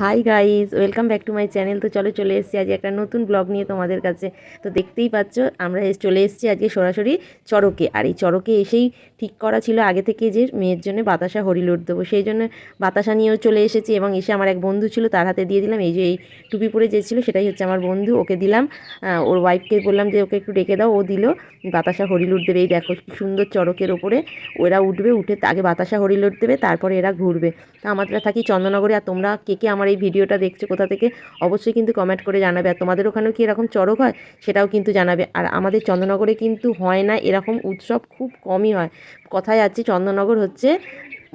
Hi guys, welcome back to my channel. তো চলে এসেছি আজ একটা নতুন ব্লগ নিয়ে তোমাদের কাছে। তো দেখতেই পাচ্ছ আমরা চলে এসেছি আজকে সরাসরি চড়কে। আর এই চড়কে এসেই ঠিক করা ছিল আগে থেকে যে মেয়ের জন্য বাতাসা হরিলুট দেবো, সেই জন্য বাতাসা নিয়েও চলে এসেছি। এবং এসে আমার এক বন্ধু ছিল, তার হাতে দিয়ে দিলাম। এই যে এই টুপি পরে যে ছিল সেটাই হচ্ছে আমার বন্ধু, ওকে দিলাম। ওর ওয়াইফকে বললাম যে ওকে একটু ডেকে দাও, ও দিল। বাতাসা হরিলুট দেবে। এই দেখো কি সুন্দর চড়কের ওপরে ওরা উঠবে, উঠে আগে বাতাসা হরিলুট দেবে, তারপরে এরা ঘুরবে। তা আমরা থাকি চন্দননগরে। আর তোমরা কে কে আমার এই ভিডিওটা দেখছো কোথা থেকে অবশ্যই কিন্তু কমেন্ট করে জানাবে। আর তোমাদের ওখানেও কি এরকম চড়ক হয় সেটাও কিন্তু জানাবে। আর আমাদের চন্দননগরে কিন্তু হয় না এরকম উৎসব, খুব কমই হয়। কথায় আছে চন্দননগর হচ্ছে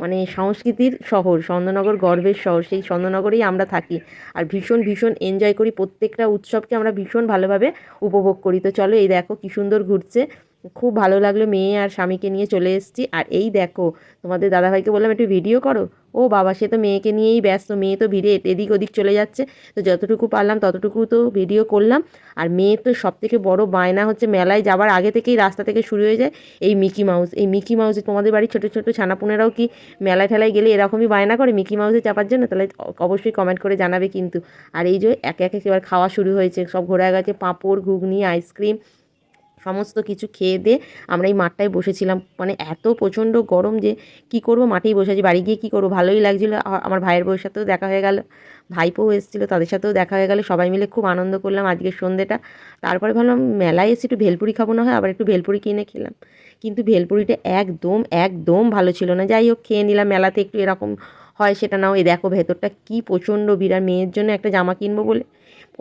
মানে সংস্কৃতির শহর, চন্দননগর গর্বের শহর। সেই চন্দননগরেই আমরা থাকি আর ভীষণ ভীষণ এনজয় করি। প্রত্যেকটা উৎসবকে আমরা ভীষণ ভালোভাবে উপভোগ করি। তো চলো, এই দেখো কি সুন্দর ঘুরছে, খুব ভালো লাগলো। মেয়ে আর স্বামীকে নিয়ে চলে এসেছি। আর এই দেখো তোমাদের দাদাভাইকে বললাম একটু ভিডিও করো, ও বাবা সে তো মেয়েকে নিয়েই ব্যস্ত। মেয়ে তো ভিড়ে এদিক ওদিক চলে যাচ্ছে। তো যতটুকু পারলাম ততটুকু তো ভিডিও করলাম। আর মেয়ে তো সবথেকে বড় বায়না হচ্ছে মেলায় যাবার আগে থেকেই রাস্তা থেকে শুরু হয়ে যায় এই মিকি মাউস। এই মিকি মাউসে তোমাদের বাড়ির ছোটো ছোটো ছানাপুনেরাও কি মেলায় ঠেলায় গেলে এরকমই বায়না করে মিকি মাউসে চাপার জন্য? তাহলে অবশ্যই কমেন্ট করে জানাবে কিন্তু। আর এই যে একে একে এবার খাওয়া শুরু হয়েছে, সব ঘোরা গেছে, পাঁপড় ঘুগনি আইসক্রিম সমস্ত কিছু খেয়ে দিয়ে আমরা এই মাঠটায় বসেছিলাম। মানে এত প্রচণ্ড গরম যে কি করব, মাঠেই বসে আছি। বাড়ি গিয়ে কী করবো, ভালোই লাগছিলো। আমার ভাইয়ের বউয়ের সাথেও দেখা হয়ে গেল, ভাইপোও এসেছিলো, তাদের সাথেও দেখা হয়ে গেল। সবাই মিলে খুব আনন্দ করলাম আজকের সন্ধ্যেটা। তারপরে ভাবলাম মেলায় এসে একটু ভেলপুরি খাবো, না হয় আবার একটু ভেলপুরি কিনে খেলাম। কিন্তু ভেলপুরিটা একদম একদম ভালো ছিল না। যাই হোক, খেয়ে নিলাম। মেলাতে একটু এরকম হয় সেটা নাও। এই দেখো ভেতরটা কি প্রচণ্ড ভিড়। আর মেয়ের জন্য একটা জামা কিনবো বলে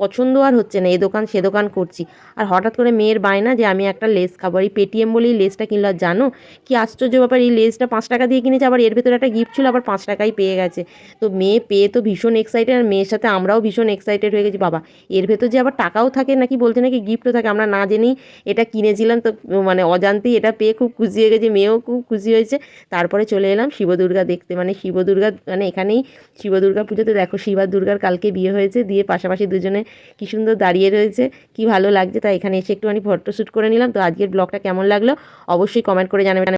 পছন্দ আর হচ্ছে না, এ দোকান সে দোকান করছি। আর হঠাৎ করে মেয়ের বায়না যে আমি একটা লেস খাবো। আর এই পেটিএম বলেই লেসটা কিনলো। আর জানো কি আশ্চর্য ব্যাপার, এই লেসটা 5 টাকা দিয়ে কিনেছে, আবার এর ভেতরে একটা গিফট ছিল, আবার 5 টাকায় পেয়ে গেছে। তো মেয়ে পেয়ে তো ভীষণ এক্সাইটেড, আর মেয়ের সাথে আমরাও ভীষণ এক্সাইটেড হয়ে গেছি। বাবা এর ভেতর যে আবার টাকাও থাকে নাকি, বলছে নাকি গিফটও থাকে, আমরা না জেনেই এটা কিনেছিলাম। তো মানে অজান্তেই এটা পেয়ে খুব খুশি হয়ে গেছে, মেয়েও খুব খুশি হয়েছে। তারপরে চলে এলাম শিবদুর্গা দেখতে। মানে শিবদুর্গা মানে এখানেই শিবদুর্গা পুজোতে দেখো শিবা দুর্গার কালকে বিয়ে হয়েছে, দিয়ে পাশাপাশি দুজনে কি সুন্দর দাঁড়িয়ে রয়েছে, কি ভালো লাগছে। তাই এখানে এসে একটুখানি ফটোশ্যুট করে নিলাম। তো আজকের ব্লগটা কেমন লাগলো অবশ্যই কমেন্ট করে জানাবেন।